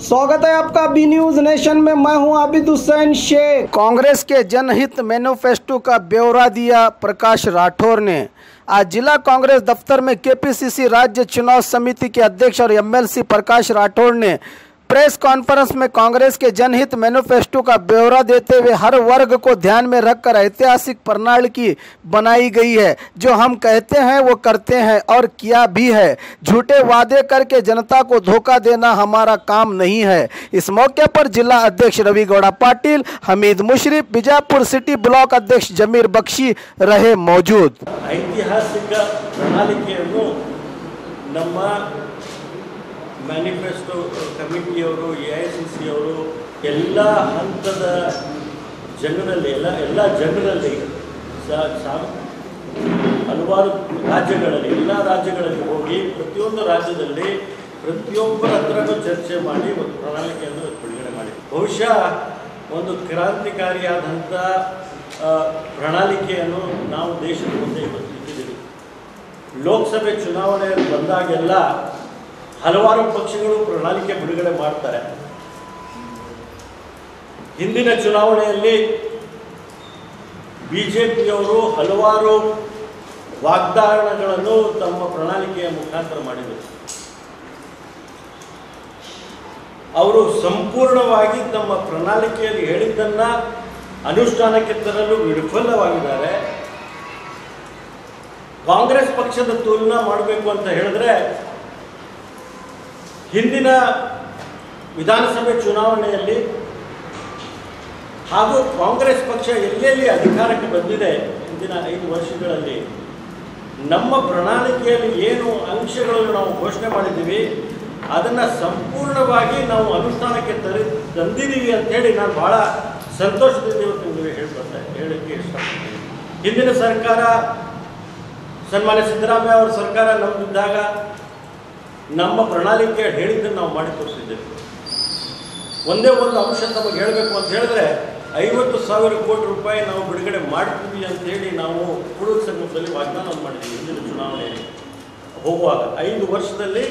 स्वागत है आपका बी न्यूज नेशन में। मैं हूं आबिद हुसैन शेख। कांग्रेस के जनहित मैनिफेस्टो का ब्यौरा दिया प्रकाश राठौर ने। आज जिला कांग्रेस दफ्तर में केपीसीसी राज्य चुनाव समिति के अध्यक्ष और एमएलसी प्रकाश राठौर ने प्रेस कॉन्फ्रेंस में कांग्रेस के जनहित मैनिफेस्टो का ब्यौरा देते हुए हर वर्ग को ध्यान में रखकर ऐतिहासिक प्रणाली की बनाई गई है। जो हम कहते हैं वो करते हैं और किया भी है। झूठे वादे करके जनता को धोखा देना हमारा काम नहीं है। इस मौके पर जिला अध्यक्ष रवि गौड़ा पाटिल, हमीद मुशरिफ, बीजापुर सिटी ब्लॉक अध्यक्ष जमीर बख्शी रहे मौजूद। ऐतिहासिक प्रणालिकेಯನ್ನು ನಮ್ಮ ಮ್ಯಾನಿಫೆಸ್ಟೋ ಕಮಿಟಿಯವರು, ಎಐಸಿಸಿ ಅವರು ಎಲ್ಲ ಹಂತದ ಜನರಲ್ಲಿ ಎಲ್ಲ ಜನರಲ್ಲಿ ಹಲವಾರು ರಾಜ್ಯಗಳಲ್ಲಿ ಎಲ್ಲ ರಾಜ್ಯಗಳಲ್ಲಿ ಹೋಗಿ ಪ್ರತಿಯೊಂದು ರಾಜ್ಯದಲ್ಲಿ ಪ್ರತಿಯೊಬ್ಬರ ಹತ್ರನೂ ಚರ್ಚೆ ಮಾಡಿ ಒಂದು ಪ್ರಣಾಳಿಕೆಯನ್ನು ಬಿಡುಗಡೆ ಮಾಡಿ ಬಹುಶಃ ಒಂದು ಕ್ರಾಂತಿಕಾರಿಯಾದಂಥ ಪ್ರಣಾಳಿಕೆಯನ್ನು ನಾವು ದೇಶದ ಮುಂದೆ ಇಟ್ಟಿದ್ದೀವಿ. ಲೋಕಸಭೆ ಚುನಾವಣೆ ಬಂದಾಗೆಲ್ಲ ಹಲವಾರು ಪಕ್ಷಗಳು ಪ್ರಣಾಳಿಕೆ ಬಿಡುಗಡೆ ಮಾಡ್ತಾರೆ. ಹಿಂದಿನ ಚುನಾವಣೆಯಲ್ಲಿ ಬಿಜೆಪಿಯವರು ಹಲವಾರು ವಾಗ್ದಾನಗಳನ್ನು ತಮ್ಮ ಪ್ರಣಾಳಿಕೆಯ ಮುಖಾಂತರ ಮಾಡಿದರು. ಅವರು ಸಂಪೂರ್ಣವಾಗಿ ತಮ್ಮ ಪ್ರಣಾಳಿಕೆಯಲ್ಲಿ ಹೇಳಿದ್ದನ್ನ ಅನುಷ್ಠಾನಕ್ಕೆ ತರಲು ವಿಫಲವಾಗಿದ್ದಾರೆ. ಕಾಂಗ್ರೆಸ್ ಪಕ್ಷದ ತುಲನಾ ಮಾಡಬೇಕು ಅಂತ ಹೇಳಿದ್ರೆ ಹಿಂದಿನ ವಿಧಾನಸಭೆ ಚುನಾವಣೆಯಲ್ಲಿ ಹಾಗೂ ಕಾಂಗ್ರೆಸ್ ಪಕ್ಷ ಎಲ್ಲೆಲ್ಲಿ ಅಧಿಕಾರಕ್ಕೆ ಬಂದಿದೆ ಹಿಂದಿನ 5 ವರ್ಷಗಳಲ್ಲಿ ನಮ್ಮ ಪ್ರಣಾಳಿಕೆಯಲ್ಲಿ ಏನು ಅಂಶಗಳನ್ನು ನಾವು ಘೋಷಣೆ ಮಾಡಿದ್ದೀವಿ ಅದನ್ನು ಸಂಪೂರ್ಣವಾಗಿ ನಾವು ಅನುಷ್ಠಾನಕ್ಕೆ ತಂದಿದ್ದೀವಿ ಅಂತೇಳಿ ನಾನು ಭಾಳ ಸಂತೋಷದಿಂದ ಇವತ್ತು ಹೇಳಕ್ಕೆ ಇಷ್ಟಪಡ್ತೀನಿ. ಹಿಂದಿನ ಸರ್ಕಾರ, ಸನ್ಮಾನ್ಯ ಸಿದ್ದರಾಮಯ್ಯ ಅವರ ಸರ್ಕಾರ ನಮ್ಮದಿದ್ದಾಗ ನಮ್ಮ ಪ್ರಣಾಳಿಕೆ ಹೇಳಿದ್ದನ್ನು ನಾವು ಮಾಡಿ ತೋರಿಸಿದ್ದೇವೆ. ಒಂದೇ ಒಂದು ಅಂಶ ನಮಗೆ ಹೇಳಬೇಕು ಅಂತ ಹೇಳಿದ್ರೆ 50,000 ಕೋಟಿ ರೂಪಾಯಿ ನಾವು ಬಿಡುಗಡೆ ಮಾಡ್ತೀವಿ ಅಂತೇಳಿ ನಾವು ಕುಡುಗು ಸಂಘದಲ್ಲಿ ವಾಗ್ದಾನವನ್ನು ಮಾಡಿದ್ದೀವಿ. ಹಿಂದಿನ ಚುನಾವಣೆಯಲ್ಲಿ ಹೋಗುವಾಗ 5 ವರ್ಷದಲ್ಲಿ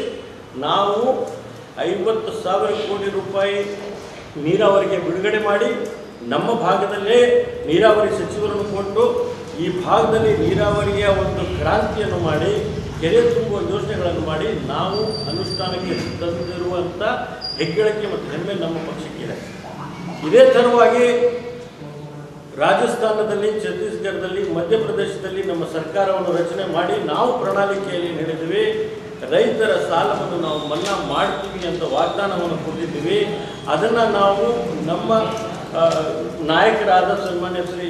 ನಾವು 50,000 ಕೋಟಿ ರೂಪಾಯಿ ನೀರಾವರಿಗೆ ಬಿಡುಗಡೆ ಮಾಡಿ ನಮ್ಮ ಭಾಗದಲ್ಲೇ ನೀರಾವರಿ ಸಚಿವರನ್ನು ಕೊಟ್ಟು ಈ ಭಾಗದಲ್ಲಿ ನೀರಾವರಿಯ ಒಂದು ಕ್ರಾಂತಿಯನ್ನು ಮಾಡಿ ಕೆರೆ ತುಂಬುವ ಯೋಜನೆಗಳನ್ನು ಮಾಡಿ ನಾವು ಅನುಷ್ಠಾನಕ್ಕೆ ತಂದಿರುವಂಥ ಹೆಗ್ಗಳಿಕೆ ಮತ್ತು ಹೆಮ್ಮೆ ನಮ್ಮ ಪಕ್ಷಕ್ಕಿದೆ. ಇದೇ ಥರವಾಗಿ ರಾಜಸ್ಥಾನದಲ್ಲಿ, ಛತ್ತೀಸ್ಗಢದಲ್ಲಿ, ಮಧ್ಯಪ್ರದೇಶದಲ್ಲಿ ನಮ್ಮ ಸರ್ಕಾರವನ್ನು ರಚನೆ ಮಾಡಿ ನಾವು ಪ್ರಣಾಳಿಕೆಯಲ್ಲಿ ಹೇಳಿದ್ವಿ. ರೈತರ ಸಾಲವನ್ನು ನಾವು ಮನ್ನಾ ಮಾಡ್ತೀವಿ ಅಂತ ವಾಗ್ದಾನವನ್ನು ಕೊಟ್ಟಿದ್ದೀವಿ. ಅದನ್ನು ನಾವು ನಮ್ಮ ನಾಯಕರಾದ ಸನ್ಮಾನ್ಯ ಶ್ರೀ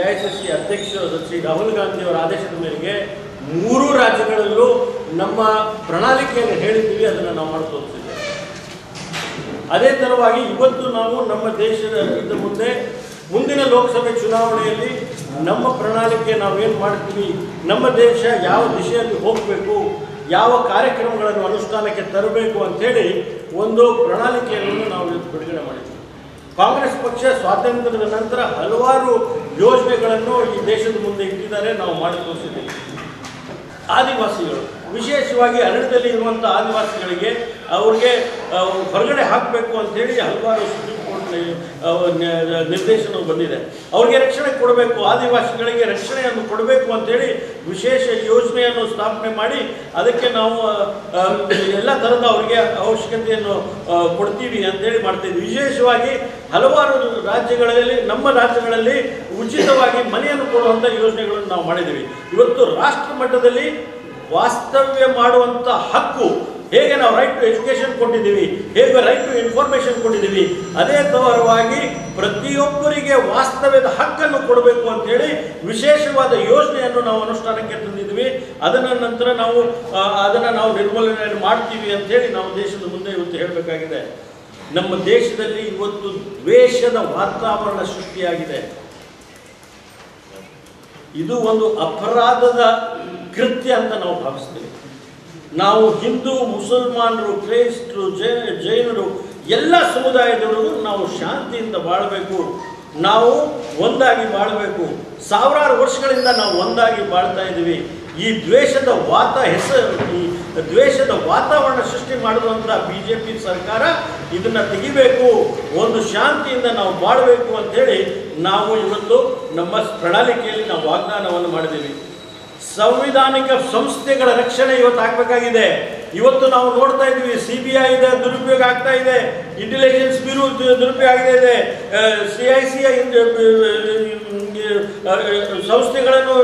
ಎಐಸಿಸಿ ಅಧ್ಯಕ್ಷರಾದ ಶ್ರೀ ರಾಹುಲ್ ಗಾಂಧಿಯವರ ಆದೇಶದ ಮೇರೆಗೆ 3 ರಾಜ್ಯಗಳಲ್ಲೂ ನಮ್ಮ ಪ್ರಣಾಳಿಕೆಯನ್ನು ಹೇಳಿದ್ದೀವಿ. ಅದನ್ನು ನಾವು ಮಾಡಿ ತೋರಿಸಿದ್ದೇವೆ. ಅದೇ ಥರವಾಗಿ ಇವತ್ತು ನಾವು ನಮ್ಮ ದೇಶದ ಮುಂದೆ ಮುಂದಿನ ಲೋಕಸಭೆ ಚುನಾವಣೆಯಲ್ಲಿ ನಮ್ಮ ಪ್ರಣಾಳಿಕೆ ನಾವೇನು ಮಾಡ್ತೀವಿ, ನಮ್ಮ ದೇಶ ಯಾವ ದಿಶೆಯಲ್ಲಿ ಹೋಗಬೇಕು, ಯಾವ ಕಾರ್ಯಕ್ರಮಗಳನ್ನು ಅನುಷ್ಠಾನಕ್ಕೆ ತರಬೇಕು ಅಂಥೇಳಿ ಒಂದು ಪ್ರಣಾಳಿಕೆಯನ್ನು ನಾವು ಬಿಡುಗಡೆ ಮಾಡಿದ್ದೀವಿ. ಕಾಂಗ್ರೆಸ್ ಪಕ್ಷ ಸ್ವಾತಂತ್ರ್ಯದ ನಂತರ ಹಲವಾರು ಯೋಜನೆಗಳನ್ನು ಈ ದೇಶದ ಮುಂದೆ ಇಟ್ಟಿದ್ದಾರೆ, ನಾವು ಮಾಡಿ ತೋರಿಸಿದ್ದೀವಿ. ಆದಿವಾಸಿಗಳು, ವಿಶೇಷವಾಗಿ ಅರಣ್ಯದಲ್ಲಿ ಇರುವಂಥ ಆದಿವಾಸಿಗಳಿಗೆ ಅವ್ರಿಗೆ ಹೊರಗಡೆ ಹಾಕಬೇಕು ಅಂಥೇಳಿ ಹಲವಾರು ಸುಪ್ರೀಂ ಕೋರ್ಟ್ ನಿರ್ದೇಶನ ಬಂದಿದೆ. ಅವ್ರಿಗೆ ರಕ್ಷಣೆ ಕೊಡಬೇಕು, ಆದಿವಾಸಿಗಳಿಗೆ ರಕ್ಷಣೆಯನ್ನು ಕೊಡಬೇಕು ಅಂಥೇಳಿ ವಿಶೇಷ ಯೋಜನೆಯನ್ನು ಸ್ಥಾಪನೆ ಮಾಡಿ ಅದಕ್ಕೆ ನಾವು ಎಲ್ಲ ಥರದ ಅವರಿಗೆ ಅವಶ್ಯಕತೆಯನ್ನು ಕೊಡ್ತೀವಿ ಅಂತೇಳಿ ಮಾಡ್ತೀವಿ. ವಿಶೇಷವಾಗಿ ಹಲವಾರು ರಾಜ್ಯಗಳಲ್ಲಿ, ನಮ್ಮ ರಾಜ್ಯಗಳಲ್ಲಿ ಉಚಿತವಾಗಿ ಮನೆಯನ್ನು ಕೊಡುವಂಥ ಯೋಜನೆಗಳನ್ನು ನಾವು ಮಾಡಿದ್ದೀವಿ. ಇವತ್ತು ರಾಷ್ಟ್ರ ಮಟ್ಟದಲ್ಲಿ ವಾಸ್ತವ್ಯ ಮಾಡುವಂಥ ಹಕ್ಕು, ಹೇಗೆ ನಾವು ರೈಟ್ ಟು ಎಜುಕೇಷನ್ ಕೊಟ್ಟಿದ್ದೀವಿ, ಹೇಗೆ ರೈಟ್ ಟು ಇನ್ಫಾರ್ಮೇಷನ್ ಕೊಟ್ಟಿದ್ದೀವಿ, ಅದೇ ಥರವಾಗಿ ಪ್ರತಿಯೊಬ್ಬರಿಗೆ ವಾಸ್ತವ್ಯದ ಹಕ್ಕನ್ನು ಕೊಡಬೇಕು ಅಂತೇಳಿ ವಿಶೇಷವಾದ ಯೋಜನೆಯನ್ನು ನಾವು ಅನುಷ್ಠಾನಕ್ಕೆ ತಂದಿದ್ವಿ. ಅದನ್ನ ನಂತರ ನಾವು ನಿರ್ಮೂಲನೆ ಮಾಡ್ತೀವಿ ಅಂತೇಳಿ ನಾವು ದೇಶದ ಮುಂದೆ ಇವತ್ತು ಹೇಳಬೇಕಾಗಿದೆ. ನಮ್ಮ ದೇಶದಲ್ಲಿ ಇವತ್ತು ದ್ವೇಷದ ವಾತಾವರಣ ಸೃಷ್ಟಿಯಾಗಿದೆ. ಇದು ಒಂದು ಅಪರಾಧದ ಕೃತ್ಯ ಅಂತ ನಾವು ಭಾವಿಸ್ತೇವೆ. ನಾವು ಹಿಂದೂ, ಮುಸಲ್ಮಾನರು, ಕ್ರೈಸ್ತರು, ಜೈನರು ಎಲ್ಲ ಸಮುದಾಯದವರು ನಾವು ಶಾಂತಿಯಿಂದ ಬಾಳಬೇಕು, ನಾವು ಒಂದಾಗಿ ಬಾಳಬೇಕು. ಸಾವಿರಾರು ವರ್ಷಗಳಿಂದ ನಾವು ಒಂದಾಗಿ ಬಾಳ್ತಾ ಇದ್ದೀವಿ. ಈ ದ್ವೇಷದ ವಾತಾವರಣ ಸೃಷ್ಟಿ ಮಾಡುವಂಥ BJP ಸರ್ಕಾರ ಇದನ್ನು ತೆಗಿಬೇಕು, ಒಂದು ಶಾಂತಿಯಿಂದ ನಾವು ಬಾಳಬೇಕು ಅಂತೇಳಿ ನಾವು ಇವತ್ತು ನಮ್ಮ ಪ್ರಣಾಳಿಕೆಯಲ್ಲಿ ನಾವು ವಾಗ್ದಾನವನ್ನು ಮಾಡಿದ್ದೀವಿ. ಸಂವಿಧಾನಿಕ ಸಂಸ್ಥೆಗಳ ರಕ್ಷಣೆ ಇವತ್ತು ಆಗಬೇಕಾಗಿದೆ. ಇವತ್ತು ನಾವು ನೋಡ್ತಾ ಇದ್ದೀವಿ, CBI ಇದೆ, ದುರುಪಯೋಗ ಆಗ್ತಾ ಇದೆ, ಇಂಟೆಲಿಜೆನ್ಸ್ ಬ್ಯೂರೋ ದುರುಪಯೋಗ ಆಗ್ತಾ ಇದೆ, CICI ಸಂಸ್ಥೆಗಳನ್ನು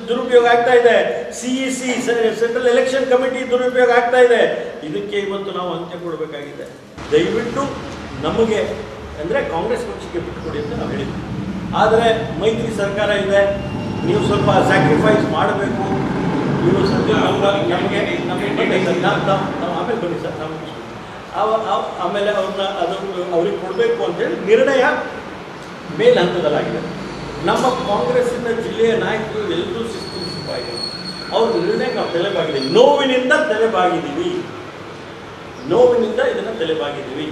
ದುರುಪಯೋಗ ಆಗ್ತಾ ಇದೆ, CEC ಸೆಂಟ್ರಲ್ ಎಲೆಕ್ಷನ್ ಕಮಿಟಿ ದುರುಪಯೋಗ ಆಗ್ತಾ ಇದೆ. ಇದಕ್ಕೆ ಇವತ್ತು ನಾವು ಅಂತ್ಯ ಕೊಡಬೇಕಾಗಿದೆ. ದಯವಿಟ್ಟು ನಮಗೆ ಅಂದರೆ ಕಾಂಗ್ರೆಸ್ ಪಕ್ಷಕ್ಕೆ ಬಿಟ್ಟುಕೊಡಿ ಅಂತ ನಾವು ಹೇಳಿದ್ವಿ. ಆದರೆ ಮೈತ್ರಿ ಸರ್ಕಾರ ಇದೆ, ನೀವು ಸ್ವಲ್ಪ ಸ್ಯಾಕ್ರಿಫೈಸ್ ಮಾಡಬೇಕು. ನೀವು ಸದ್ಯ ನಮಗೆ ನಾವು ಆಮೇಲೆ ಬನ್ನಿ ಸರ್, ನಮಗೆ ಆಮೇಲೆ ಅವ್ರಿಗೆ ಕೊಡಬೇಕು ಅಂತೇಳಿ ನಿರ್ಣಯ ಮೇಲ್ಹಂತದಲ್ಲಾಗಿದೆ. ನಮ್ಮ ಕಾಂಗ್ರೆಸ್ಸಿನ ಜಿಲ್ಲೆಯ ನಾಯಕರು ಎಲ್ಲರೂ ಶಿಸ್ತು ಅವ್ರ ನಿರ್ಣಯ ನಾವು ತಲೆಬಾಗಿದ್ದೀವಿ. ನೋವಿನಿಂದ ಇದನ್ನು ತಲೆಬಾಗಿದ್ದೀವಿ.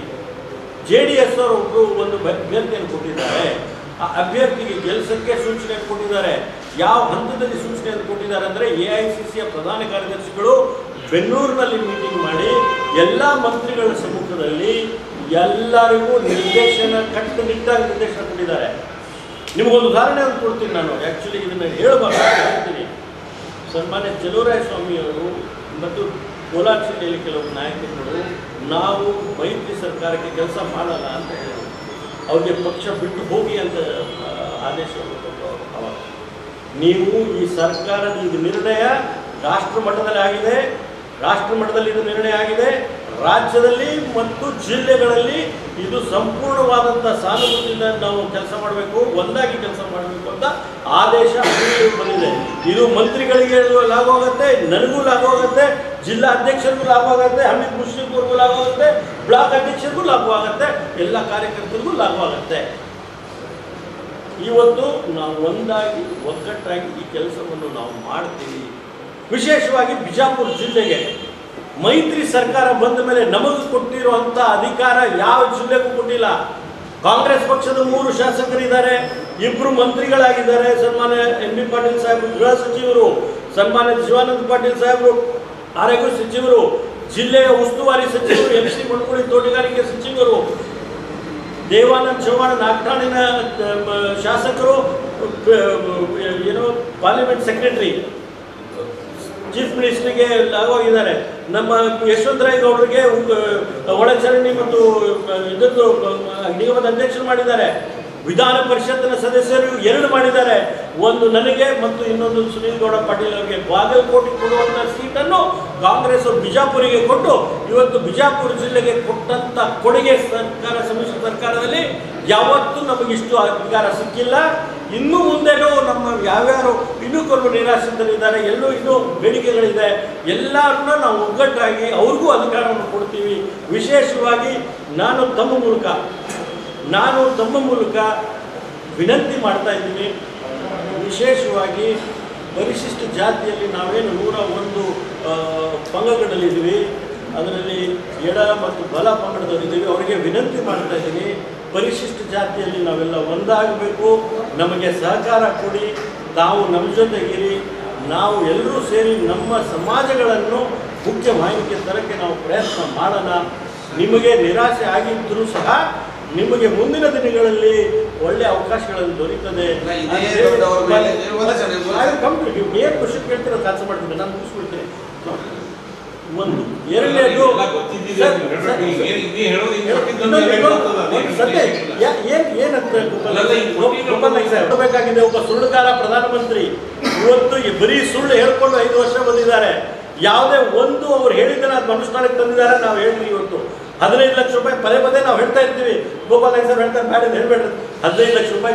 JDS ಅವರು ಒಬ್ಬರು ಒಂದು ಅಭ್ಯರ್ಥಿಯನ್ನು ಕೊಟ್ಟಿದ್ದಾರೆ. ಆ ಅಭ್ಯರ್ಥಿಗೆ ಕೆಲಸಕ್ಕೆ ಸೂಚನೆ ಕೊಟ್ಟಿದ್ದಾರೆ. ಯಾವ ಹಂತದಲ್ಲಿ ಸೂಚನೆಯನ್ನು ಕೊಟ್ಟಿದ್ದಾರೆ ಅಂದರೆ AICCಯ ಪ್ರಧಾನ ಕಾರ್ಯದರ್ಶಿಗಳು ಬೆಂಗಳೂರಿನಲ್ಲಿ ಮೀಟಿಂಗ್ ಮಾಡಿ ಎಲ್ಲ ಮಂತ್ರಿಗಳ ಸಮ್ಮುಖದಲ್ಲಿ ಎಲ್ಲರಿಗೂ ಕಟ್ಟುನಿಟ್ಟಾಗಿ ನಿರ್ದೇಶನ ಕೊಟ್ಟಿದ್ದಾರೆ. ನಿಮಗೊಂದು ಉದಾಹರಣೆಯನ್ನು ಕೊಡ್ತೀನಿ ನಾನು. ಆ್ಯಕ್ಚುಲಿ ಇದನ್ನು ಹೇಳ್ತೀನಿ. ಸನ್ಮಾನ್ಯ ಚಲುವರಾಯಸ್ವಾಮಿಯವರು ಮತ್ತು ಕೋಲಾರ ಜಿಲ್ಲೆಯಲ್ಲಿ ಕೆಲವು ನಾಯಕರುಗಳು ನಾವು ಮೈತ್ರಿ ಸರ್ಕಾರಕ್ಕೆ ಕೆಲಸ ಮಾಡಲ್ಲ ಅಂತ ಹೇಳಿದರು. ಅವ್ರಿಗೆ ಪಕ್ಷ ಬಿಟ್ಟು ಹೋಗಿ ಅಂತ ಆದೇಶವನ್ನು ಕೊಟ್ಟರು. ಅವಾಗ ನೀವು ಈ ಸರ್ಕಾರದ ಇದು ನಿರ್ಣಯ ರಾಷ್ಟ್ರ ಮಟ್ಟದಲ್ಲಿ ಇದು ನಿರ್ಣಯ ಆಗಿದೆ. ರಾಜ್ಯದಲ್ಲಿ ಮತ್ತು ಜಿಲ್ಲೆಗಳಲ್ಲಿ ಇದು ಸಂಪೂರ್ಣವಾದಂಥ ಸಾನುಭೂತಿಯಿಂದ ನಾವು ಕೆಲಸ ಮಾಡಬೇಕು, ಒಂದಾಗಿ ಕೆಲಸ ಮಾಡಬೇಕು ಅಂತ ಆದೇಶ ಬಂದಿದೆ. ಇದು ಮಂತ್ರಿಗಳಿಗೆ ಲಾಭ ಆಗುತ್ತೆ, ನನಗೂ ಲಾಭ ಆಗುತ್ತೆ, ಜಿಲ್ಲಾ ಅಧ್ಯಕ್ಷರಿಗೂ ಲಾಭ ಆಗುತ್ತೆ, ಹಮೀದ್ ಮುಷ್ರಿಫ್ಗೂ ಲಾಭ ಆಗುತ್ತೆ, ಬ್ಲಾಕ್ ಅಧ್ಯಕ್ಷರಿಗೂ ಲಾಭ ಆಗುತ್ತೆ, ಎಲ್ಲ ಕಾರ್ಯಕರ್ತರಿಗೂ ಲಾಭ ಆಗುತ್ತೆ. ಇವತ್ತು ನಾವು ಒಂದಾಗಿ ಒಗ್ಗಟ್ಟಾಗಿ ಈ ಕೆಲಸವನ್ನು ನಾವು ಮಾಡ್ತೀವಿ. ವಿಶೇಷವಾಗಿ ಬಿಜಾಪುರ ಜಿಲ್ಲೆಗೆ ಮೈತ್ರಿ ಸರ್ಕಾರ ಬಂದ ಮೇಲೆ ನಮಗೆ ಕೊಟ್ಟಿರುವಂಥ ಅಧಿಕಾರ ಯಾವ ಜಿಲ್ಲೆಗೂ ಕೊಟ್ಟಿಲ್ಲ. ಕಾಂಗ್ರೆಸ್ ಪಕ್ಷದ 3 ಶಾಸಕರಿದ್ದಾರೆ, 2 ಮಂತ್ರಿಗಳಾಗಿದ್ದಾರೆ. ಸನ್ಮಾನ್ಯ MB ಪಾಟೀಲ್ ಸಾಹೇಬರು ಗೃಹ ಸಚಿವರು, ಸನ್ಮಾನ್ಯ ಶಿವಾನಂದ ಪಾಟೀಲ್ ಸಾಹೇಬರು ಆರೋಗ್ಯ ಸಚಿವರು, ಜಿಲ್ಲೆಯ ಉಸ್ತುವಾರಿ ಸಚಿವರು MC ಮಣಕುಳಿ ತೋಟಗಾರಿಕೆ ಸಚಿವರು, ದೇವಾನಂದ ಚೌಹಾಣ್ ನಾಗಠಾಣಿನ ಶಾಸಕರು, ಪಾರ್ಲಿಮೆಂಟ್ ಸೆಕ್ರೆಟರಿ, ಚೀಫ್ ಮಿನಿಸ್ಟರ್ಗೆ ಆಗೋಗಿದ್ದಾರೆ. ನಮ್ಮ ಯಶವಂತರಾಯ ಗೌಡರಿಗೆ ಒಳಚರಂಡಿ ಮತ್ತು ಇದರದ್ದು ನಿಗಮದ ಅಧ್ಯಕ್ಷರು ಮಾಡಿದ್ದಾರೆ. ವಿಧಾನ ಪರಿಷತ್ತಿನ ಸದಸ್ಯರು 2 ಮಾಡಿದ್ದಾರೆ. ಒಂದು ನನಗೆ ಮತ್ತು ಇನ್ನೊಂದು ಸುನೀಲ್ ಗೌಡ ಪಾಟೀಲ್ ಅವರಿಗೆ ಬಾಗಲಕೋಟೆಗೆ ಕೊಡುವಂಥ ಸೀಟನ್ನು ಕಾಂಗ್ರೆಸ್ ಬಿಜಾಪುರಿಗೆ ಕೊಟ್ಟು ಇವತ್ತು ಬಿಜಾಪುರ ಜಿಲ್ಲೆಗೆ ಕೊಟ್ಟಂಥ ಕೊಡುಗೆ ಸಮ್ಮಿಶ್ರ ಸರ್ಕಾರದಲ್ಲಿ ಯಾವತ್ತೂ ನಮಗಿಷ್ಟು ಅಧಿಕಾರ ಸಿಕ್ಕಿಲ್ಲ. ಇನ್ನು ಮುಂದೆನೂ ನಮ್ಮ ಯಾವ್ಯಾರು ಇನ್ನೂ ಕೆಲವು ನಿರಾಶ್ರಿತರಿದ್ದಾರೆ, ಎಲ್ಲೂ ಇನ್ನೂ ಬೇಡಿಕೆಗಳಿದೆ, ಎಲ್ಲರನ್ನ ನಾವು ಒಗ್ಗಟ್ಟಾಗಿ ಅವ್ರಿಗೂ ಅಧಿಕಾರವನ್ನು ಕೊಡ್ತೀವಿ. ವಿಶೇಷವಾಗಿ ನಾನು ತಮ್ಮ ಮೂಲಕ ವಿನಂತಿ ಮಾಡ್ತಾ ಇದ್ದೀನಿ. ವಿಶೇಷವಾಗಿ ಪರಿಶಿಷ್ಟ ಜಾತಿಯಲ್ಲಿ ನಾವೇನು 101 ಪಂಗಡಗಳಿದ್ದೀವಿ, ಅದರಲ್ಲಿ ಎಡ ಮತ್ತು ಬಲ ಪಂಗಡದವರಿದ್ದೀವಿ. ಅವರಿಗೆ ವಿನಂತಿ ಮಾಡ್ತಾ ಇದ್ದೀನಿ, ಪರಿಶಿಷ್ಟ ಜಾತಿಯಲ್ಲಿ ನಾವೆಲ್ಲ ಒಂದಾಗಬೇಕು, ನಮಗೆ ಸಹಕಾರ ಕೊಡಿ, ತಾವು ನಮ್ಮ ಜೊತೆಗಿರಿ, ನಾವು ಎಲ್ಲರೂ ಸೇರಿ ನಮ್ಮ ಸಮಾಜಗಳನ್ನು ಮುಖ್ಯ ವಾಹಿನಿಗೆ ತರಕ್ಕೆ ನಾವು ಪ್ರಯತ್ನ ಮಾಡೋಣ. ನಿಮಗೆ ನಿರಾಸೆ ಆಗಿದ್ದರೂ ಸಹ ನಿಮಗೆ ಮುಂದಿನ ದಿನಗಳಲ್ಲಿ ಒಳ್ಳೆಯ ಅವಕಾಶಗಳನ್ನು ದೊರೀತದೆ. ಏನು ಖುಷಿ ಕೇಳ್ತಿರೋ ಕೆಲಸ ಮಾಡ್ತೀನಿ, ನಾನು ಮುಗಿಸ್ಬಿಡ್ತೀನಿ. ಒಂದು ಎರಡನೇದು ಬೇಕಾಗಿದೆ. ಒಬ್ಬ ಸುಳ್ಳುಗಾರ ಪ್ರಧಾನಮಂತ್ರಿ ಇವತ್ತು ಬರೀ ಸುಳ್ಳು ಹೇಳ್ಕೊಂಡು 5 ವರ್ಷ ಬಂದಿದ್ದಾರೆ. ಯಾವುದೇ ಒಂದು ಅವ್ರು ಹೇಳಿದ್ದನ್ನ ಅದು ಅನುಷ್ಠಾನಕ್ಕೆ ತಂದಿದ್ದಾರೆ. ನಾವು ಹೇಳ್ತೀವಿ ಇವತ್ತು 15 ಲಕ್ಷ ರೂಪಾಯಿ ಪದೇ ನಾವು ಹೇಳ್ತಾ ಇರ್ತೀವಿ. ಗೋಪಾಲ್ ನಾಯ್ಕ ಸರ್ ಹೇಳ್ತಾರೆ, ಬೇಡ ಹೇಳ್ಬೇಡ್ರಿ, 15 ಲಕ್ಷ ರೂಪಾಯಿ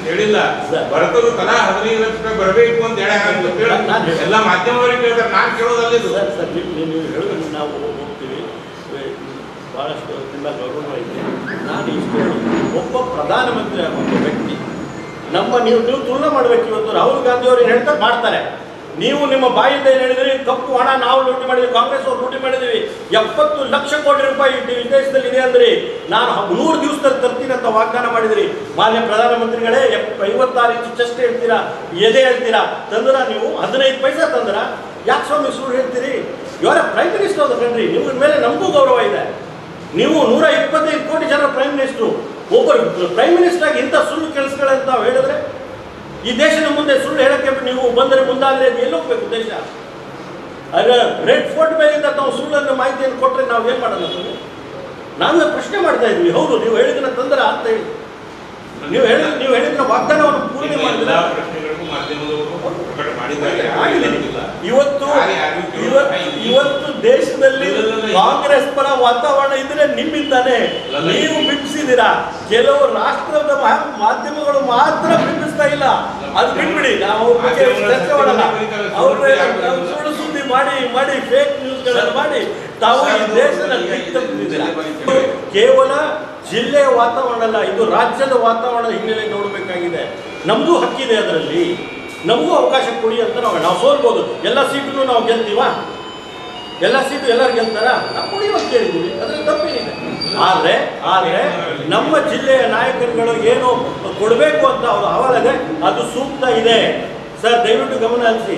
ಹೇಳಿಲ್ಲ. ಬರ್ತರು ತಲಾ 15 ಲಕ್ಷ ರೂಪಾಯಿ ಬರಬೇಕು ಅಂತ ಎಲ್ಲ ಮಾಧ್ಯಮದವರಿಗೆ ಕೇಳ್ತಾರೆ. ನಾನು ಕೇಳೋದಲ್ಲ ಇದು. ನೀವು ಹೇಳಿದ್ರೆ ನಾವು ಹೋಗ್ತೀವಿ, ಬಹಳಷ್ಟು ತುಂಬ ಗೌರವ ಇದೆ. ನಾನು ಇಷ್ಟು ಒಬ್ಬ ಪ್ರಧಾನಮಂತ್ರಿ ಒಬ್ಬ ವ್ಯಕ್ತಿ, ನೀವು ತುಲನೆ ಮಾಡಬೇಕು. ಇವತ್ತು ರಾಹುಲ್ ಗಾಂಧಿ ಅವರು ಹೇಳ್ತಾರೆ ಮಾಡ್ತಾರೆ, ನೀವು ನಿಮ್ಮ ಬಾಯಿಂದ ಏನು ಹೇಳಿದ್ರಿ, ಕಪ್ಪು ಹಣ ನಾವು ಲೂಟಿ ಮಾಡಿದ್ವಿ, ಕಾಂಗ್ರೆಸ್ ಅವರು ಲೂಟಿ ಮಾಡಿದ್ವಿ, 70 ಲಕ್ಷ ಕೋಟಿ ರೂಪಾಯಿ ವಿದೇಶದಲ್ಲಿ ಇದೆ ಅಂದ್ರಿ, ನಾನು 100 ದಿವಸದಲ್ಲಿ ತರ್ತೀನಿ ಅಂತ ವಾಗ್ದಾನ ಮಾಡಿದ್ರಿ. ಮಾನ್ಯ ಪ್ರಧಾನಮಂತ್ರಿಗಳೇ, 56 ಇಂಚು ಚೆಸ್ಟ್ ಹೇಳ್ತೀರಾ, ಎದೆ ಹೇಳ್ತೀರಾ, ತಂದ್ರ ನೀವು 15 ಪೈಸಾ ತಂದ್ರ? ಯಾಕೆ ಸ್ವಾಮಿ ಸುಳ್ಳು ಹೇಳ್ತೀರಿ? ಇವರ prime minister of the country, ನಿಮ್ಮ ಮೇಲೆ ನಮಗೂ ಗೌರವ ಇದೆ. ನೀವು 125 ಕೋಟಿ ಜನ ಪ್ರೈಮ್ ಮಿನಿಸ್ಟ್ರು, ಒಬ್ಬರು ಪ್ರೈಮ್ ಮಿನಿಸ್ಟರ್ ಆಗಿ ಇಂಥ ಸುಳ್ಳು ಕೆಲಸಗಳಂತ ಹೇಳಿದ್ರೆ ಈ ದೇಶದ ಮುಂದೆ ಸುಳ್ಳು ಹೇಳಕ್ಕೆ ನೀವು ಬಂದರೆ ಮುಂದಾದ್ರೆ ಎಲ್ಲಿ ಹೋಗ್ಬೇಕು ದೇಶ? ರೆಡ್ ಫೋರ್ಟ್ ಮೇಲಿಂದ ತಾವು ಸುಳ್ಳನ್ನು ಮಾಹಿತಿಯನ್ನು ಕೊಟ್ಟರೆ ನಾವು ಏನು ಮಾಡೋಣ? ನಾವೇ ಪ್ರಶ್ನೆ ಮಾಡ್ತಾ ಇದ್ವಿ. ಹೌದು, ನೀವು ಹೇಳಿದ್ರೆ ತಂದ್ರ ಅಂತ ಹೇಳಿ, ನೀವು ಹೇಳಿದ್ರೆ ವಾಗ್ದಾನವನ್ನು ಪೂರ್ತಿ ಮಾಡಿದ್ರೆ ಇವತ್ತು ದೇಶದಲ್ಲಿ ಕಾಂಗ್ರೆಸ್ ಪರ ವಾತಾವರಣ ಇದ್ರೆ ನಿಮ್ಮಿಂದಾನೆ. ನೀವು ಬಿಂಬಿಸಿದ್ದೀರಾ, ಕೆಲವು ರಾಷ್ಟ್ರದ ಮಾಧ್ಯಮಗಳು ಮಾತ್ರ ಬಿಂಬಿಸ್ತಾ ಇಲ್ಲ. ಅದು ಬಿಟ್ಬಿಡಿ, ನಾವು ಚರ್ಚೆ ಮಾಡಲ್ಲ. ಅವ್ರ ಸುಳ್ಳು ಸುದ್ದಿ ಮಾಡಿ ಫೇಕ್ ನ್ಯೂಸ್ಗಳನ್ನು ಮಾಡಿ ತಾವು ಈ ದೇಶದ ತಪ್ಪಿದ್ದೀರಾ. ಕೇವಲ ಜಿಲ್ಲೆಯ ವಾತಾವರಣ ಅಲ್ಲ, ಇದು ರಾಜ್ಯದ ವಾತಾವರಣದ ಹಿನ್ನೆಲೆ ನೋಡಬೇಕಾಗಿದೆ. ನಮಗೂ ಹಕ್ಕಿದೆ, ಅದರಲ್ಲಿ ನಮಗೂ ಅವಕಾಶ ಕೊಡಿ ಅಂತ ನಾವು ಸೋಲ್ಬೋದು. ಎಲ್ಲ ಸೀಟನ್ನು ನಾವು ಗೆಲ್ತೀವ? ಎಲ್ಲ ಸೀಟು ಎಲ್ಲರೂ ಗೆಲ್ತಾರ? ನಾವು ಕುಡಿಯೋದು ಕೇಳಿದ್ದೀವಿ, ಅದ್ರಲ್ಲಿ ತಪ್ಪೇನಿದೆ. ಆದರೆ ನಮ್ಮ ಜಿಲ್ಲೆಯ ನಾಯಕರುಗಳು ಏನು ಕೊಡಬೇಕು ಅಂತ ಅವರು ಹವಾಲದೆ ಅದು ಸೂಕ್ತ ಇದೆ. ಸರ್, ದಯವಿಟ್ಟು ಗಮನ ಹರಿಸಿ.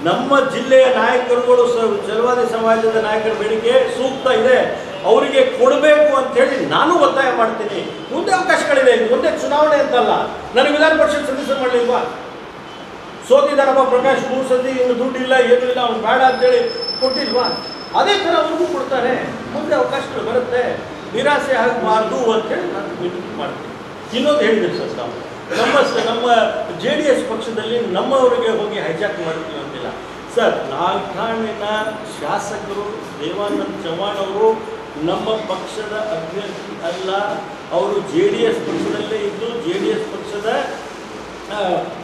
ನಮ್ಮ ಜಿಲ್ಲೆಯ ನಾಯಕರುಗಳು ಛಲವಾದಿ ಸಮಾಜದ ನಾಯಕರ ಬೇಡಿಕೆ ಸೂಕ್ತ ಇದೆ, ಅವರಿಗೆ ಕೊಡಬೇಕು ಅಂತೇಳಿ ನಾನು ಒತ್ತಾಯ ಮಾಡ್ತೀನಿ. ಮುಂದೆ ಅವಕಾಶಗಳಿದೆ, ಮುಂದೆ ಚುನಾವಣೆ ಅಂತಲ್ಲ. ನನಗೆ ವಿಧಾನ ಪರಿಷತ್ ಸದಸ್ಯ ಮಾಡಲಿಲ್ವಾ? ಸೋತಿದ್ದಾರಪ್ಪ ಪ್ರಕಾಶ್ 3 ಸತಿ, ಇನ್ನು ದುಡ್ಡಿಲ್ಲ ಏನೂ ಇಲ್ಲ, ಅವ್ನು ಬೇಡ ಅಂತೇಳಿ ಕೊಟ್ಟಿಲ್ವಾ? ಅದೇ ಥರ ಅವ್ರಿಗೂ ಕೊಡ್ತಾರೆ. ಮುಂದೆ ಅವಕಾಶಗಳು ಬರುತ್ತೆ, ನಿರಾಸೆ ಆಗಬಾರ್ದು ಅಂತೇಳಿ ನಾನು ವಿನಂತಿ ಮಾಡ್ತೀನಿ. ಇನ್ನೊಂದು ಹೇಳಿದ್ರು ಸರ್, ನಮ್ಮ JDS ಪಕ್ಷದಲ್ಲಿ ನಮ್ಮವರಿಗೆ ಹೋಗಿ ಹೈಜಾಕ್ ಮಾಡ್ತೀವಿ ಅಂತಿಲ್ಲ ಸರ್. ನಾಲ್ಕಾಣಿನ ಶಾಸಕರು ದೇವಾನಂದ್ ಚವ್ಹಾಣ್ ಅವರು ನಮ್ಮ ಪಕ್ಷದ ಅಭ್ಯರ್ಥಿ ಅಲ್ಲ, ಅವರು JDS ಪಕ್ಷದಲ್ಲೇ ಇದ್ದು JDS ಪಕ್ಷದ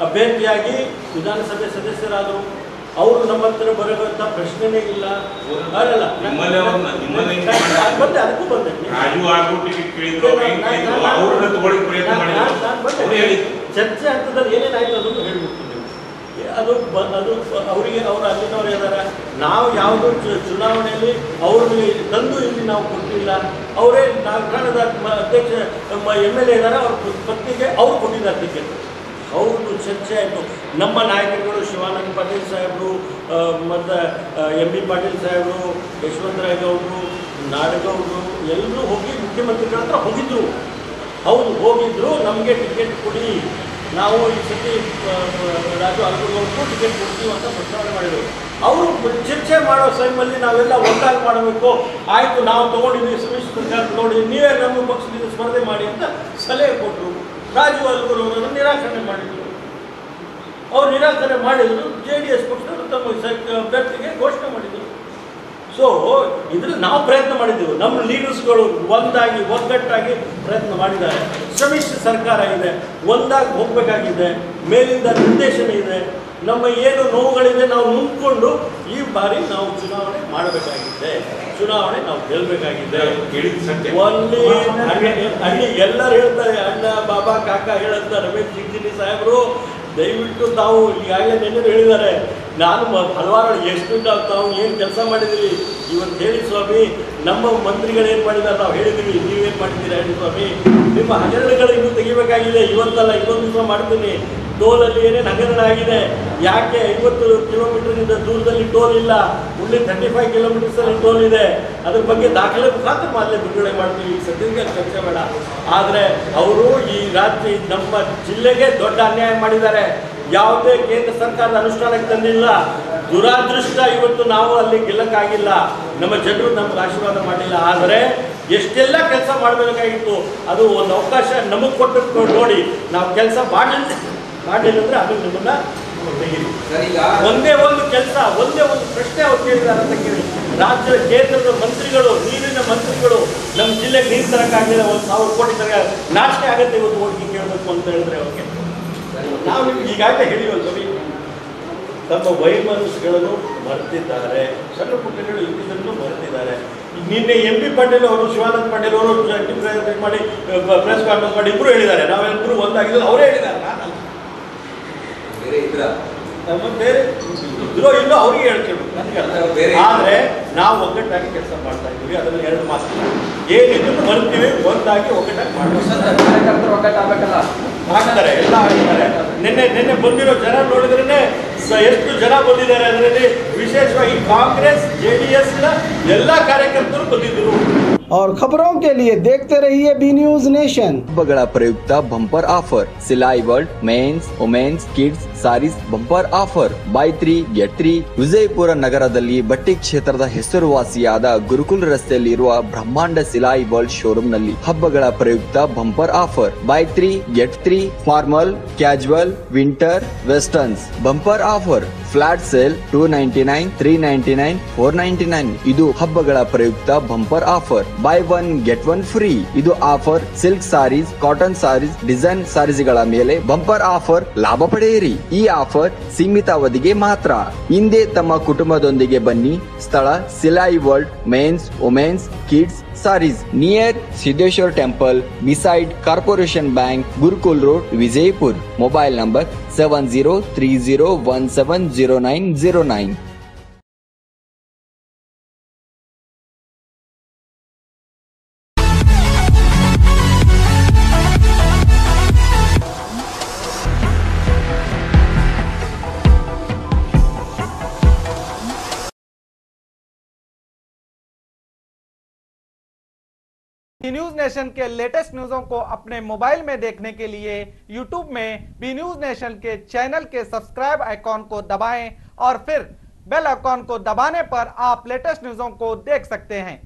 ಅಭ್ಯರ್ಥಿಯಾಗಿ ವಿಧಾನಸಭೆ ಸದಸ್ಯರಾದರು. ಅವರು ನಮ್ಮ ಹತ್ರ ಬರುವಂಥ ಪ್ರಶ್ನೆನೇ ಇಲ್ಲ. ಅದಕ್ಕೂ ಬಂದೆ. ಚರ್ಚೆ ಹಂತದಲ್ಲಿ ಏನೇನಾಯ್ತು ಅದನ್ನು ಹೇಳ್ಬಿಡ್ತೀನಿ. ಅದು ಅವರಿಗೆ ಅವರು ಅಲ್ಲಿನವ್ರು ಇದ್ದಾರೆ. ನಾವು ಯಾವುದೋ ಚುನಾವಣೆಯಲ್ಲಿ ಅವ್ರಿಗೆ ತಂದು ಇಲ್ಲಿ ನಾವು ಕೊಟ್ಟಿಲ್ಲ. ಅವರೇ ನಾಲ್ಕಾಣದ ಅಧ್ಯಕ್ಷ MLA ಇದ್ದಾರೆ, ಅವ್ರ ಪತ್ನಿಗೆ ಅವ್ರು ಕೊಟ್ಟಿದ್ದಾರೆ ಟಿಕೆಟ್. ಅವ್ರದ್ದು ಚರ್ಚೆ ಆಯಿತು. ನಮ್ಮ ನಾಯಕರುಗಳು ಶಿವಾನಂದ ಪಾಟೀಲ್ ಸಾಹೇಬರು, ಮತ್ತು MB ಪಾಟೀಲ್ ಸಾಹೇಬರು, ಯಶವಂತರಾವ್ ಗೌಡರು, ನಾಡಗೌಡರು ಎಲ್ಲರೂ ಹೋಗಿ ಮುಖ್ಯಮಂತ್ರಿಗಳ ಹತ್ರ ಹೋಗಿದ್ರು. ಹೌದು, ಹೋಗಿದ್ರು. ನಮಗೆ ಟಿಕೆಟ್ ಕೊಡಿ, ನಾವು ಈ ಸತಿ ರಾಜು ಅಲ್ಗೂರ್ಗೂ ಟಿಕೆಟ್ ಕೊಡ್ತೀವಿ ಅಂತ ಪ್ರಸ್ತಾವನೆ ಮಾಡಿದರು. ಅವರು ಚರ್ಚೆ ಮಾಡೋ ಸಮಯದಲ್ಲಿ ನಾವೆಲ್ಲ ಒಟ್ಟಾಗಿ ಮಾಡಬೇಕು, ಆಯಿತು ನಾವು ತೊಗೊಂಡಿದ್ದೀವಿ, ಸಮ್ಮಿಶ್ರ ಸರ್ಕಾರ ನೋಡಿ, ನೀವೇ ನಮ್ಮ ಪಕ್ಷದಿಂದ ಸ್ಪರ್ಧೆ ಮಾಡಿ ಅಂತ ಸಲಹೆ ಕೊಟ್ಟರು. ರಾಜು ಅಲ್ಗೂರ್ ಅವರನ್ನು ನಿರಾಕರಣೆ ಮಾಡಿದರು. ಅವ್ರು ನಿರಾಕರಣೆ ಮಾಡಿದರು. JDS ಪಕ್ಷದವರು ತಮ್ಮ ಅಭ್ಯರ್ಥಿಗೆ ಘೋಷಣೆ ಮಾಡಿದರು. ಸೊ ಇದ್ರಲ್ಲಿ ನಾವು ಪ್ರಯತ್ನ ಮಾಡಿದ್ದೆವು. ನಮ್ಮ ಲೀಡರ್ಸ್ಗಳು ಒಂದಾಗಿ ಒಗ್ಗಟ್ಟಾಗಿ ಪ್ರಯತ್ನ ಮಾಡಿದ್ದಾರೆ. ಸಮ್ಮಿಶ್ರ ಸರ್ಕಾರ ಇದೆ, ಒಂದಾಗಿ ಹೋಗಬೇಕಾಗಿದೆ, ಮೇಲಿಂದ ನಿರ್ದೇಶನ ಇದೆ. ನಮ್ಮ ಏನು ನೋವುಗಳಿದೆ ನಾವು ನುಂಗ್ಕೊಂಡು ಈ ಬಾರಿ ನಾವು ಚುನಾವಣೆ ಮಾಡಬೇಕಾಗಿದೆ, ಚುನಾವಣೆ ನಾವು ಗೆಲ್ಲಬೇಕಾಗಿದೆ. ಅಲ್ಲಿ ಎಲ್ಲರೂ ಹೇಳ್ತಾರೆ, ಅಣ್ಣ ಬಾಬಾ ಕಾಕ ಹೇಳಂತ ರಮೇಶ್ ಜಿಗಜಿಣಿ ಸಾಹೇಬರು ದಯವಿಟ್ಟು ತಾವು ಈಗಾಗಲೇ ನೆನ್ನೆ ಹೇಳಿದ್ದಾರೆ. ನಾನು ಹಲವಾರು ಎಷ್ಟು ತಾವು ಏನು ಕೆಲಸ ಮಾಡಿದ್ದೀವಿ ಇವತ್ತು ಹೇಳಿ ಸ್ವಾಮಿ. ನಮ್ಮ ಮಂತ್ರಿಗಳು ಏನು ಮಾಡಿದ್ದಾರೆ ನಾವು ಹೇಳಿದ್ದೀವಿ, ನೀವೇನು ಮಾಡಿದ್ದೀರಾ ಹೇಳಿ ಸ್ವಾಮಿ. ನಿಮ್ಮ ಹಗರಣಗಳು ಇನ್ನೂ ತೆಗಿಬೇಕಾಗಿದೆ, ಇವತ್ತಲ್ಲ ಇನ್ನೊಂದು ದಿವಸ ಮಾಡ್ತೀನಿ. ಟೋಲಲ್ಲಿ ಏನೇನು ಹಗರಣ ಆಗಿದೆ, ಯಾಕೆ 50 ಕಿಲೋಮೀಟರ್ನಿಂದ ದೂರದಲ್ಲಿ ಟೋಲ್ ಇಲ್ಲ, ಉಳ್ಳಿ 35 ಕಿಲೋಮೀಟರ್ಸಲ್ಲಿ ಟೋಲ್ ಇದೆ, ಅದ್ರ ಬಗ್ಗೆ ದಾಖಲೆ ಮುಖಾಂತರ ಮೊದಲೇ ಬಿಡುಗಡೆ ಮಾಡ್ತೀವಿ. ಈಗ ಸದ್ಯಕ್ಕೆ ಚರ್ಚೆ ಬೇಡ. ಆದರೆ ಅವರು ಈ ರಾಜ್ಯ ನಮ್ಮ ಜಿಲ್ಲೆಗೆ ದೊಡ್ಡ ಅನ್ಯಾಯ ಮಾಡಿದ್ದಾರೆ. ಯಾವುದೇ ಕೇಂದ್ರ ಸರ್ಕಾರದ ಅನುಷ್ಠಾನಕ್ಕೆ ತಂದಿಲ್ಲ. ದುರಾದೃಷ್ಟ ಇವತ್ತು ನಾವು ಅಲ್ಲಿ ಗೆಲ್ಲಕ್ಕಾಗಿಲ್ಲ. ನಮ್ಮ ಜನರು ನಮ್ಗೆ ಆಶೀರ್ವಾದ ಮಾಡಲಿಲ್ಲ. ಆದರೆ ಎಷ್ಟೆಲ್ಲ ಕೆಲಸ ಮಾಡಬೇಕಾಗಿತ್ತು, ಅದು ಒಂದು ಅವಕಾಶ ನಮಗೆ ಕೊಟ್ಟು ನೋಡಿ ನಾವು ಕೆಲಸ ಮಾಡಲಿಲ್ಲ ಅಂದರೆ ಅದು ನಿಮ್ಮನ್ನ ತೆಗೀರಿ. ಒಂದೇ ಒಂದು ಕೆಲಸ, ಒಂದೇ ಒಂದು ಪ್ರಶ್ನೆ ಅವ್ರು ಕೇಳಿದ್ದಾರೆ ಅಂತ ಕೇಳಿ. ರಾಜ್ಯದ ಕೇಂದ್ರದ ಮಂತ್ರಿಗಳು, ನೀರಿನ ಮಂತ್ರಿಗಳು ನಮ್ಮ ಜಿಲ್ಲೆಗೆ ನೀರು ತರಕ್ಕಾಗಲಿಲ್ಲ, 1,000 ಕೋಟಿ ತರ ನಾಚಿಕೆ ಆಗುತ್ತೆ ಇವತ್ತು ಹೋಗಿ ಕೇಳಬೇಕು ಅಂತ ಹೇಳಿದ್ರೆ ಅವ್ರಿಗೆ. ನಾವು ನಿಮ್ಗೆ ಈಗಾಗಲೇ ಹೇಳಿವಲ್ವಿ, ತಮ್ಮ ವೈಮನಸ್ಸುಗಳನ್ನು ಮರೆತಿದ್ದಾರೆ, ಸಣ್ಣ ಪುಟ್ಟಗಳು ಇದ್ದಿದ್ದನ್ನು ಮರೆತಿದ್ದಾರೆ. ನಿನ್ನೆ MB ಪಾಟೀಲ್ ಅವರು, ಶಿವಾನಂದ ಪಾಟೀಲ್ ಅವರು ಮಾಡಿ ಪ್ರೆಸ್ ಕಾನ್ಫರೆನ್ಸ್ ಮಾಡಿ ಇಬ್ಬರು ಹೇಳಿದ್ದಾರೆ, ನಾವೆಲ್ಲರೂ ಒಂದಾಗಿದ್ದು ಅವರೇ ಹೇಳಿದ್ದಾರೆ. ನಾನು ಬೇರೆ ಇದ್ರೋ ಇಲ್ಲೋ ಅವ್ರಿಗೆ ಹೇಳ್ತೀವಿ ನನಗೆ. ಆದರೆ ನಾವು ಒಗ್ಗಟ್ಟಾಗಿ ಕೆಲಸ ಮಾಡ್ತಾ ಇದ್ದೀವಿ. ಅದರಲ್ಲಿ ಎರಡು ಮಾತು ಏನಿದ್ರು ಬರ್ತೀವಿ, ಒಂದಾಗಿ ಒಗ್ಗಟ್ಟಾಗಿ ಮಾಡ್ತಾರೆ, ಎಲ್ಲ ಆಗ್ತಾರೆ. ನಿನ್ನೆ ಬಂದಿರೋ ಜನ ನೋಡಿದ್ರೆ ಎಷ್ಟು ಜನ ಬಂದಿದ್ದಾರೆ ಅದರಲ್ಲಿ, ವಿಶೇಷವಾಗಿ ಕಾಂಗ್ರೆಸ್ JDS ಎಲ್ಲ ಕಾರ್ಯಕರ್ತರು ಬಂದಿದ್ದರು. और खबरों के लिए देखते रहिए बी न्यूज नेशन। ಹಬ್ಬಗಳ ಪ್ರಯುಕ್ತ bumper offer Silai world men's women's kids saris bumper offer buy 3 get 3 Vijayapura ನಗರದಲ್ಲಿ ಬಟ್ಟೆ ಕ್ಷೇತ್ರದ ಹೆಸರುವಾಸಿಯಾದ ಗುರುಕುಲ್ ರಸ್ತೆಯಲ್ಲಿರುವ ಬ್ರಹ್ಮಾಂಡ ಸಿಲಾಯಿ ವರ್ಲ್ಡ್ ಶೋರೂಮ್ ನಲ್ಲಿ ಹಬ್ಬಗಳ ಪ್ರಯುಕ್ತ bumper offer buy 3 get 3 formal casual winter westerns bumper offer flat sale 299 399 499 ಇದು ಹಬ್ಬಗಳ ಪ್ರಯುಕ್ತ bumper offer buy 1 get 1 free ಇದು offer silk saris cotton saris design ಸಾರೀಸ್ಗಳ ಮೇಲೆ ಬಂಪರ್ ಆಫರ್ ಲಾಭ ಪಡೆಯಿರಿ. ಈ ಆಫರ್ ಸೀಮಿತ ಅವಧಿಗೆ ಮಾತ್ರ. ಹಿಂದೆ ತಮ್ಮ ಕುಟುಂಬದೊಂದಿಗೆ ಬನ್ನಿ. ಸ್ಥಳ Silai world men's women's kids saris near Siddheshwar temple beside corporation bank Gurukul road Vijayapur. Mobile number 7030170909. B news nation के लेटेस्ट न्यूज़ों को अपने मोबाइल में देखने के लिए यूट्यूब में बी न्यूज नेशन के चैनल के सब्सक्राइब आइकॉन को दबाएं और फिर बेल आइकॉन को दबाने पर आप लेटेस्ट न्यूज़ों को देख सकते हैं।